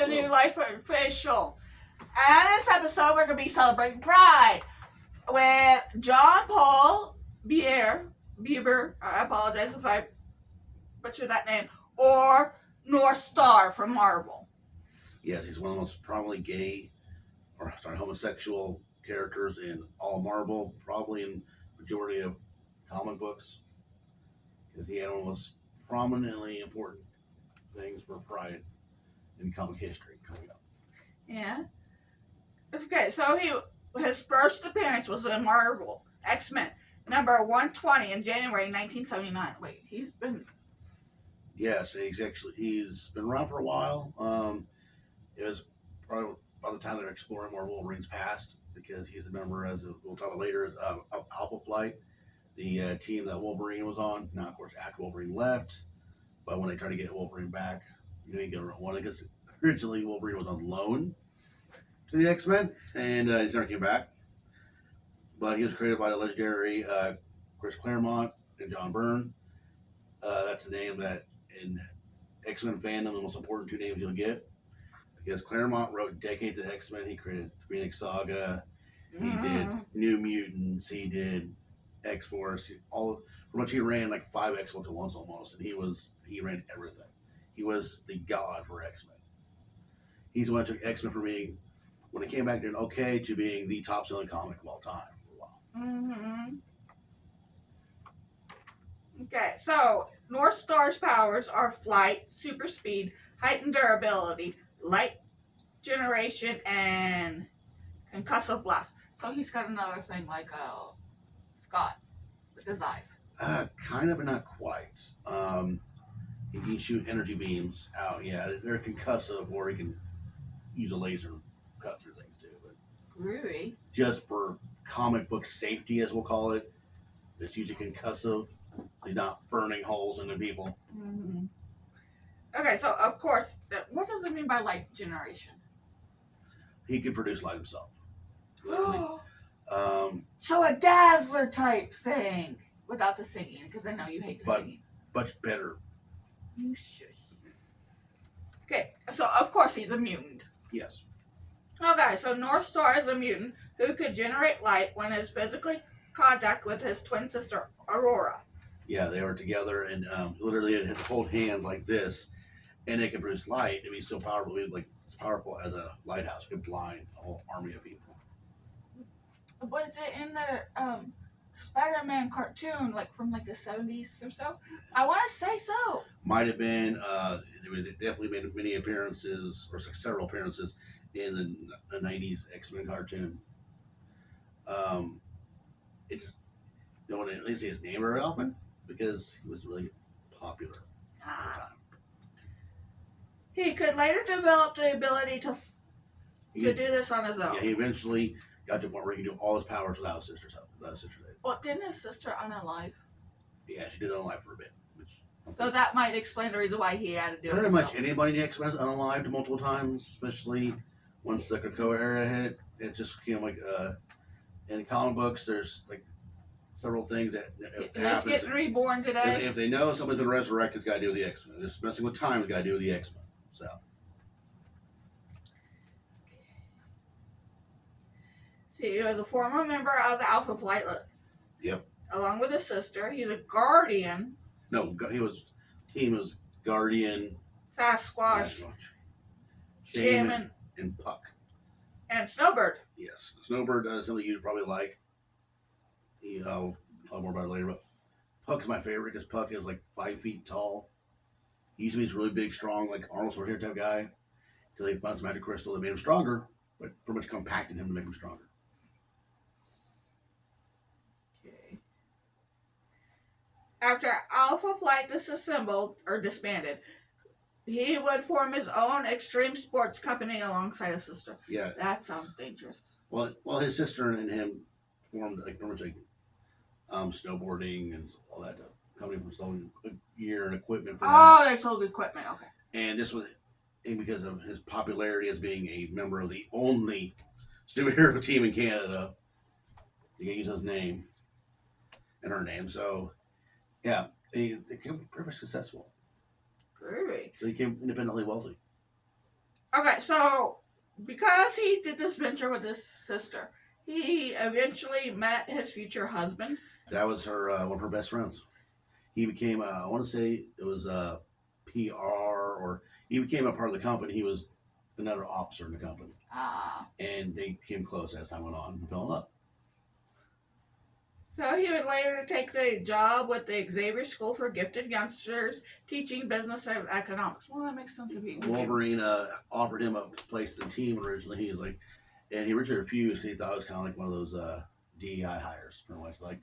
the New Life official. And this episode, we're going to be celebrating Pride with John Paul Beaubier, I apologize if I butchered that name, or Northstar from Marvel. Yes, he's one of the most prominently homosexual characters in all of Marvel, probably in majority of comic books, because he had one of the most prominently important things for Pride in comic history coming up. Yeah. Okay, so his first appearance was in Marvel X-Men number 120 in January 1979. Wait, he's been... Yes, he's been around for a while. It was probably by the time they were exploring more Wolverine's past, because he's a member, as we'll talk about later, of Alpha Flight, the team that Wolverine was on. Now, of course, after Wolverine left, but when they tried to get Wolverine back, you get one, because originally Wolverine was on loan to the X-Men, and he never came back. But he was created by the legendary Chris Claremont and John Byrne. That's the name that in X-Men fandom, the most important two names you'll get. Because Claremont wrote decades of X-Men. He created Phoenix Saga. He did New Mutants. He did X-Force. Pretty much he ran like 5 X-Force at once almost. And he ran everything. He was the god for X-Men. He's the one who took X-Men from being, when it came back doing okay, to being the top selling comic of all time for a while. Mm-hmm. Okay, so Northstar's powers are flight, super speed, heightened durability, light generation, and concussive blast. So he's got another thing like Scott with his eyes. Kind of, but not quite. He can shoot energy beams out. Yeah, they're concussive, or he can use a laser and cut through things too. But really? Just for comic book safety, as we'll call it, it's usually concussive. He's not burning holes into people. Mm-hmm. Okay, so of course, what does it mean by light generation? He could produce light himself. So a Dazzler type thing without the singing, because I know you hate the singing. Much better. You should. Okay, so of course he's a mutant. Yes. Okay, so Northstar is a mutant who could generate light when in physically contact with his twin sister Aurora. Yeah, they were together, and literally it had to hold hands like this, and they could produce light. It'd be so powerful, like as powerful as a lighthouse. It could blind a whole army of people. Was it in the Spider-Man cartoon, like from like the 70s or so? I want to say so. Might have been. They definitely made many appearances, or several appearances, in the 90s X-Men cartoon. It just don't want to at least say his name very often, because he was really popular at the time. He could later develop the ability to do this on his own. Yeah, he eventually got to the point where he could do all his powers without his sister's help. Well, didn't his sister unalive? Yeah, she did unalive for a bit. So that might explain the reason why he had to do it. Pretty much anybody in the X-Men is unalived multiple times, especially once the Krakoa era hit. It just became like, in comic books, there's like several things that happen. He's getting reborn today. If they know somebody's been resurrected, it's got to do with the X-Men. Just messing with time, it's got to do with the X-Men. So. See, he was a former member of the Alpha Flight. Yep. Along with his sister. He's a Guardian. No, team was Guardian, Sasquatch, Shaman, and Puck. And Snowbird. Yes. Snowbird does something you'd probably like. I'll talk more about it later, but Puck's my favorite because Puck is like 5 feet tall. He used to be this really big, strong, like Arnold Schwarzenegger type guy, until they found some magic crystal that made him stronger, but pretty much compacted him to make him stronger. Okay. After Alpha Flight disassembled or disbanded, he would form his own extreme sports company alongside his sister. Yeah. That sounds dangerous. Well, his sister and him formed like pretty much like snowboarding and all that company for selling gear and equipment for that. They sold equipment, okay. And this was because of his popularity as being a member of the only superhero team in Canada. They use his name and her name. So, yeah, they became pretty much successful. Groovy. So he became independently wealthy. Okay, so because he did this venture with his sister, he eventually met his future husband. That was her one of her best friends. He became I want to say it was PR, or he became a part of the company. He was another officer in the company, Ah. and they became close as time went on and fell in love. So he would later take the job with the Xavier School for Gifted Youngsters, teaching business and economics. Well, that makes sense if he Wolverine offered him a place in the team originally. He was like, and he originally refused because he thought it was kind of like one of those DEI hires, pretty much like,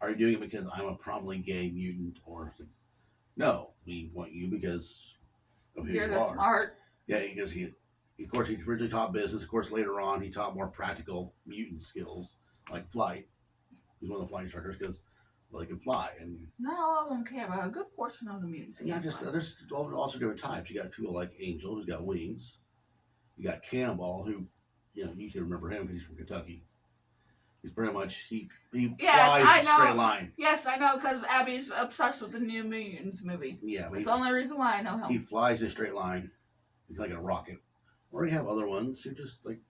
are you doing it because I'm a prominently gay mutant, or like, no, we want you because of who You're you the are. smart. Yeah, because of course, he originally taught business. Of course, later on, he taught more practical mutant skills like flight. He's one of the flight instructors because well, they can fly, and not all of them can, but a good portion of the mutants. not just there's also different types. You got people like Angel, who's got wings. You got Cannonball, who you should remember him because he's from Kentucky. He's pretty much he Yes, flies I a know. straight line. Yes, I know because Abby's obsessed with the New Mutants movie. Yeah, that's the only reason why I know him. He flies in a straight line. He's like a rocket. Or you have other ones who just like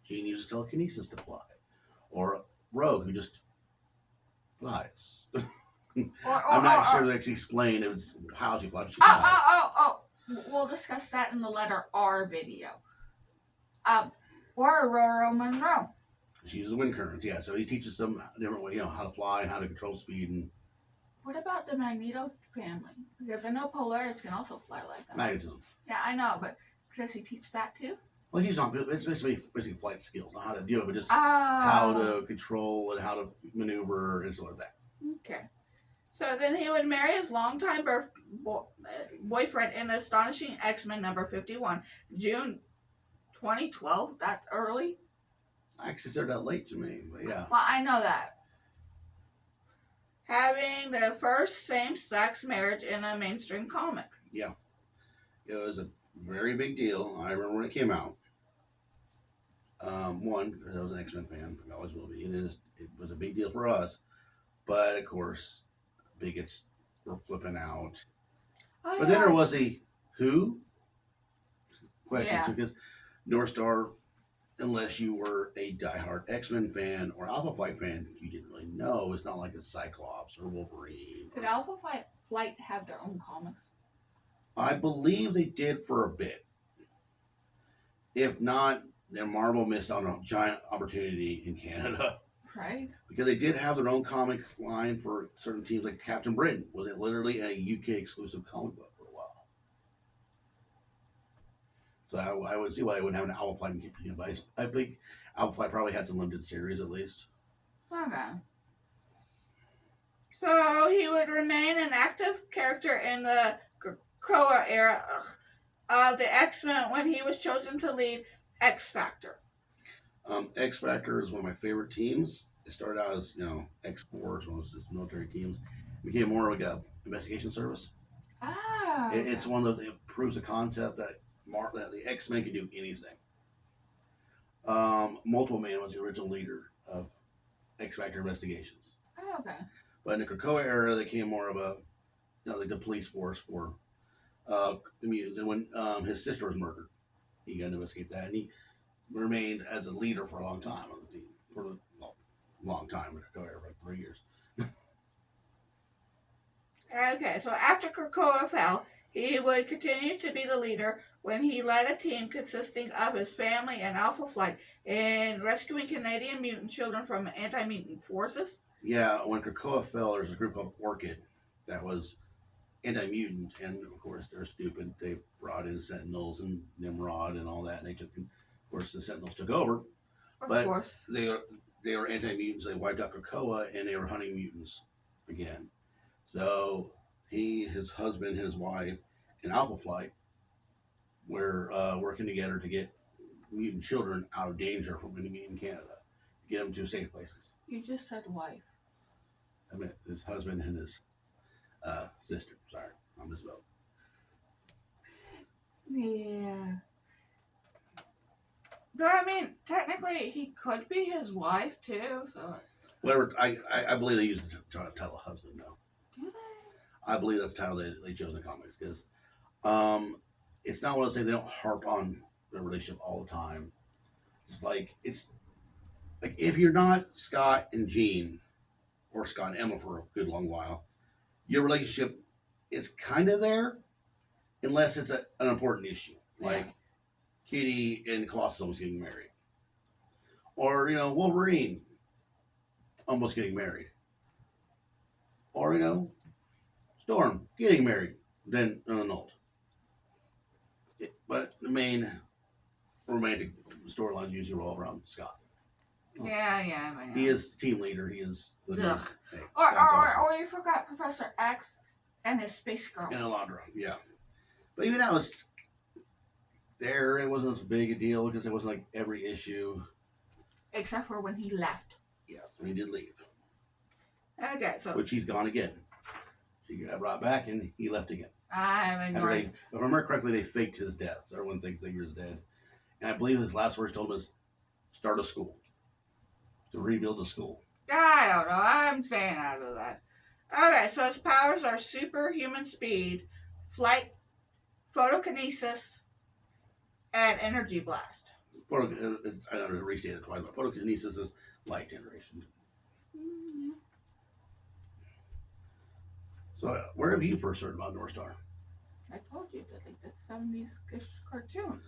Gene uses telekinesis to fly, or Rogue who just flies. I'm not sure they actually explain it was how she flies. She flies. Oh. We'll discuss that in the letter R video. Or Aurora Monroe. She uses wind currents, yeah. So he teaches them different way, how to fly and how to control speed. And what about the Magneto family? Because I know Polaris can also fly like that. magnetism. Yeah, I know, but does he teach that too? Well, he's not. It's basically flight skills, not how to do it, but just how to control and how to maneuver and stuff like that. Okay. So then he would marry his longtime boyfriend in Astonishing X-Men number 51, June 2012. That early? I actually said that late to me, but yeah. Well, I know that. Having the first same-sex marriage in a mainstream comic. Yeah. It was a very big deal. I remember when it came out. One, because I was an X-Men fan, I always will be, and it was a big deal for us. But of course, bigots were flipping out. Oh, but then there was a who question, yeah. because Northstar, unless you were a diehard X-Men fan or Alpha Flight fan, you didn't really know. It's not like a Cyclops or Wolverine. Did Alpha Flight have their own comics? I believe they did for a bit. If not, then Marvel missed on a giant opportunity in Canada. Right. Because they did have their own comic line for certain teams, like Captain Britain was it literally a UK exclusive comic book for a while. So I would see why they wouldn't have an Alpha Flight. But I think Alpha Flight probably had some limited series at least. Okay. So he would remain an active character in the Krakoa era of the X-Men when he was chosen to lead X Factor. X Factor is one of my favorite teams. It started out as X Force, one of those military teams. It became more like a investigation service. Ah. It's one of those. It proves the concept that the X-Men can do anything. Multiple Man was the original leader of X Factor investigations. Oh, okay. But in the Krakoa era, they became more of a, like the police force for the mutants. And when his sister was murdered, he got to investigate that, and he remained as a leader for a long time on the team. For a long time in Krakoa era, like 3 years. Okay, so after Krakoa fell, he would continue to be the leader when he led a team consisting of his family and Alpha Flight in rescuing Canadian mutant children from anti-mutant forces. Yeah, when Krakoa fell, there was a group called Orchid that was anti-mutant, and of course they're stupid. They brought in Sentinels and Nimrod and all that, and of course the Sentinels took over. Of course. They were anti-mutants. They wiped out Krakoa, and they were hunting mutants again. So his husband, his wife, and Alpha Flight were working together to get mutant children out of danger from any mutant in Canada, to get them to safe places. You just said wife. I meant his husband and his sister. Sorry, I misspoke. Yeah. Though, I mean, technically, he could be his wife, too, so... Whatever, I believe they use the title husband, no. Do they? I believe that's the title they chose in the comics, because it's not what I say, they don't harp on their relationship all the time. It's like if you're not Scott and Jean or Scott and Emma for a good long while, your relationship is kind of there unless it's an important issue, like Kitty and Colossus almost getting married, or Wolverine almost getting married, or Storm getting married, then annulled. But the main romantic storylines usually revolve around Scott. Yeah. He is the team leader. He is the hey, or you forgot Professor X and his space girl. And Alondra, yeah. But even that was there. It wasn't as big a deal because it wasn't like every issue. Except for when he left. Yes, when he did leave. Okay, so. Which he's gone again. She got brought back and he left again. I'm ignoring. If I remember correctly, they faked his death. So everyone thinks that he was dead. And I believe his last words told him was start a school. To rebuild the school. I don't know. I'm staying out of that. Okay, so his powers are superhuman speed, flight, photokinesis, and energy blast. I don't know, restated twice, but photokinesis is light generation. Mm-hmm. So, where have you first heard about Northstar? I told you that that's 70s-ish cartoon.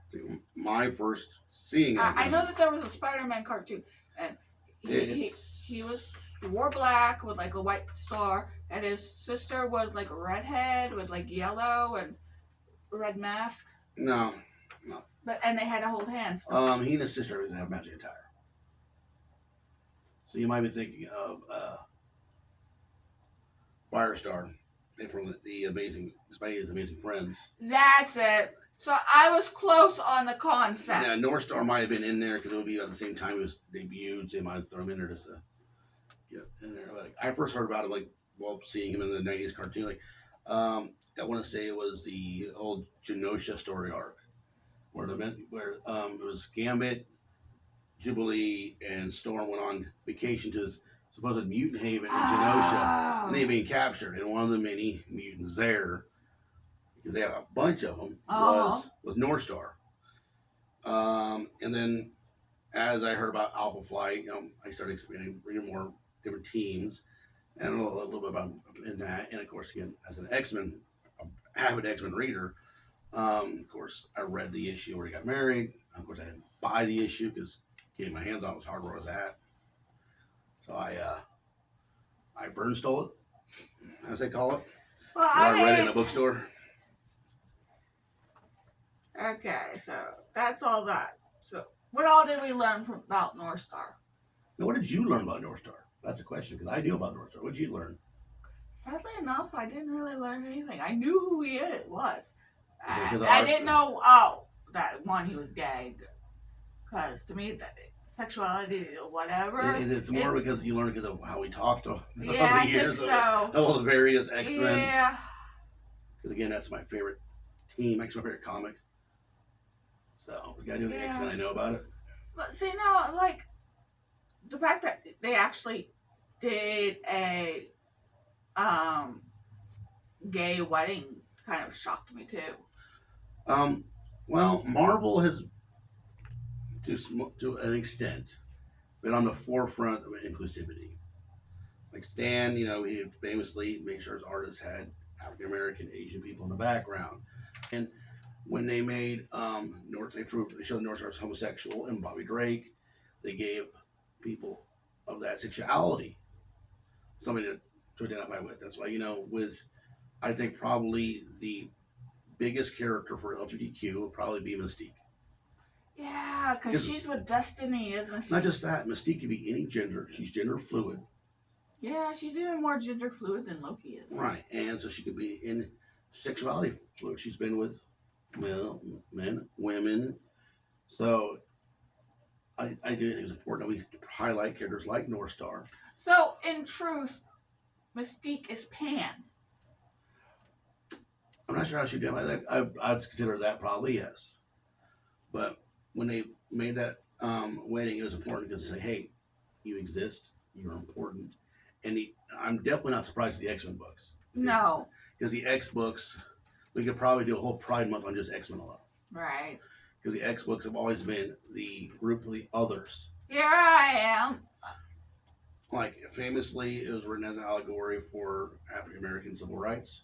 See, my first seeing it. I know that there was a Spider-Man cartoon, and he wore black with like a white star, and his sister was like a redhead with like yellow and red mask. No. And they had to hold hands. He and his sister have matching attire. So you might be thinking of Firestar from the Amazing Spidey's Amazing Friends. That's it. So I was close on the concept. Yeah, Northstar might have been in there because it would be at the same time it was debuted. So they might have thrown him in there just to get in there. Like, I first heard about him seeing him in the '90s cartoon. I want to say it was the old Genosha story arc where it was Gambit, Jubilee, and Storm went on vacation to this supposed mutant haven in Genosha, and they being captured. And one of the many mutants there, because they have a bunch of them, was Northstar. And then as I heard about Alpha Flight, I started reading more different teams, and a little bit about in that. And of course, again, as an avid X-Men reader, of course, I read the issue where he got married. Of course, I didn't buy the issue because getting my hands on it was hard where I was at. So I burn stole it, as they call it. Well, I read it in a bookstore. Okay, so that's all that. So what all did we learn about Northstar? Now, what did you learn about Northstar? That's the question, because I knew about Northstar. What did you learn? Sadly enough, I didn't really learn anything. I knew who he was. I didn't know, that one, he was gay. Because to me, sexuality, whatever. It's more because you learn because of how we talked over the years so. of all the various X-Men. Yeah. Because again, that's my favorite team. That's my favorite comic. So we gotta do the X-Men. I know about it. But see, the fact that they actually did a gay wedding kind of shocked me too. Well, Marvel has, to an extent, been on the forefront of inclusivity. Like Stan, he famously made sure his artists had African American, Asian people in the background. And when they made they showed Northstar as homosexual, and Bobby Drake, they gave people of that sexuality somebody to identify with. That's why, I think probably the biggest character for LGBTQ would probably be Mystique. Yeah, because she's with Destiny, isn't she? Not just that, Mystique can be any gender. She's gender fluid. Yeah, she's even more gender fluid than Loki is. Right, and so she could be in sexuality fluid. She's been with men, women. So I do think it's important that we highlight characters like Northstar. So, in truth, Mystique is Pan. I'm not sure how she did that. I'd consider that probably yes. But when they made that wedding, it was important because they say, hey, you exist, you're important. And I'm definitely not surprised at the X-Men books. No. Because the X books, we could probably do a whole Pride Month on just X-Men alone. Right. because the X books have always been the group of the others. Here I am. Like famously, it was written as an allegory for African American civil rights,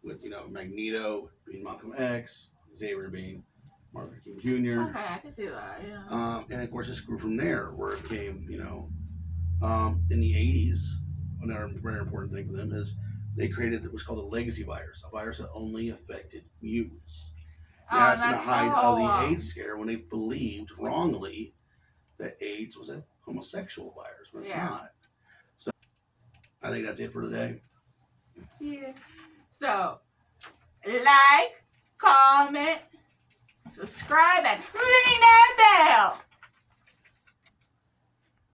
with Magneto being Malcolm X, Xavier being Martin Luther King Jr. Okay, I can see that. Yeah. And of course, this grew from there, where it came, in the '80s. Another very important thing for them is they created what was called a legacy virus, a virus that only affected mutants. That's in the height of the AIDS scare when they believed wrongly that AIDS was a homosexual virus, but it's not. So I think that's it for today. Yeah. So, like, comment, subscribe, and ring that bell.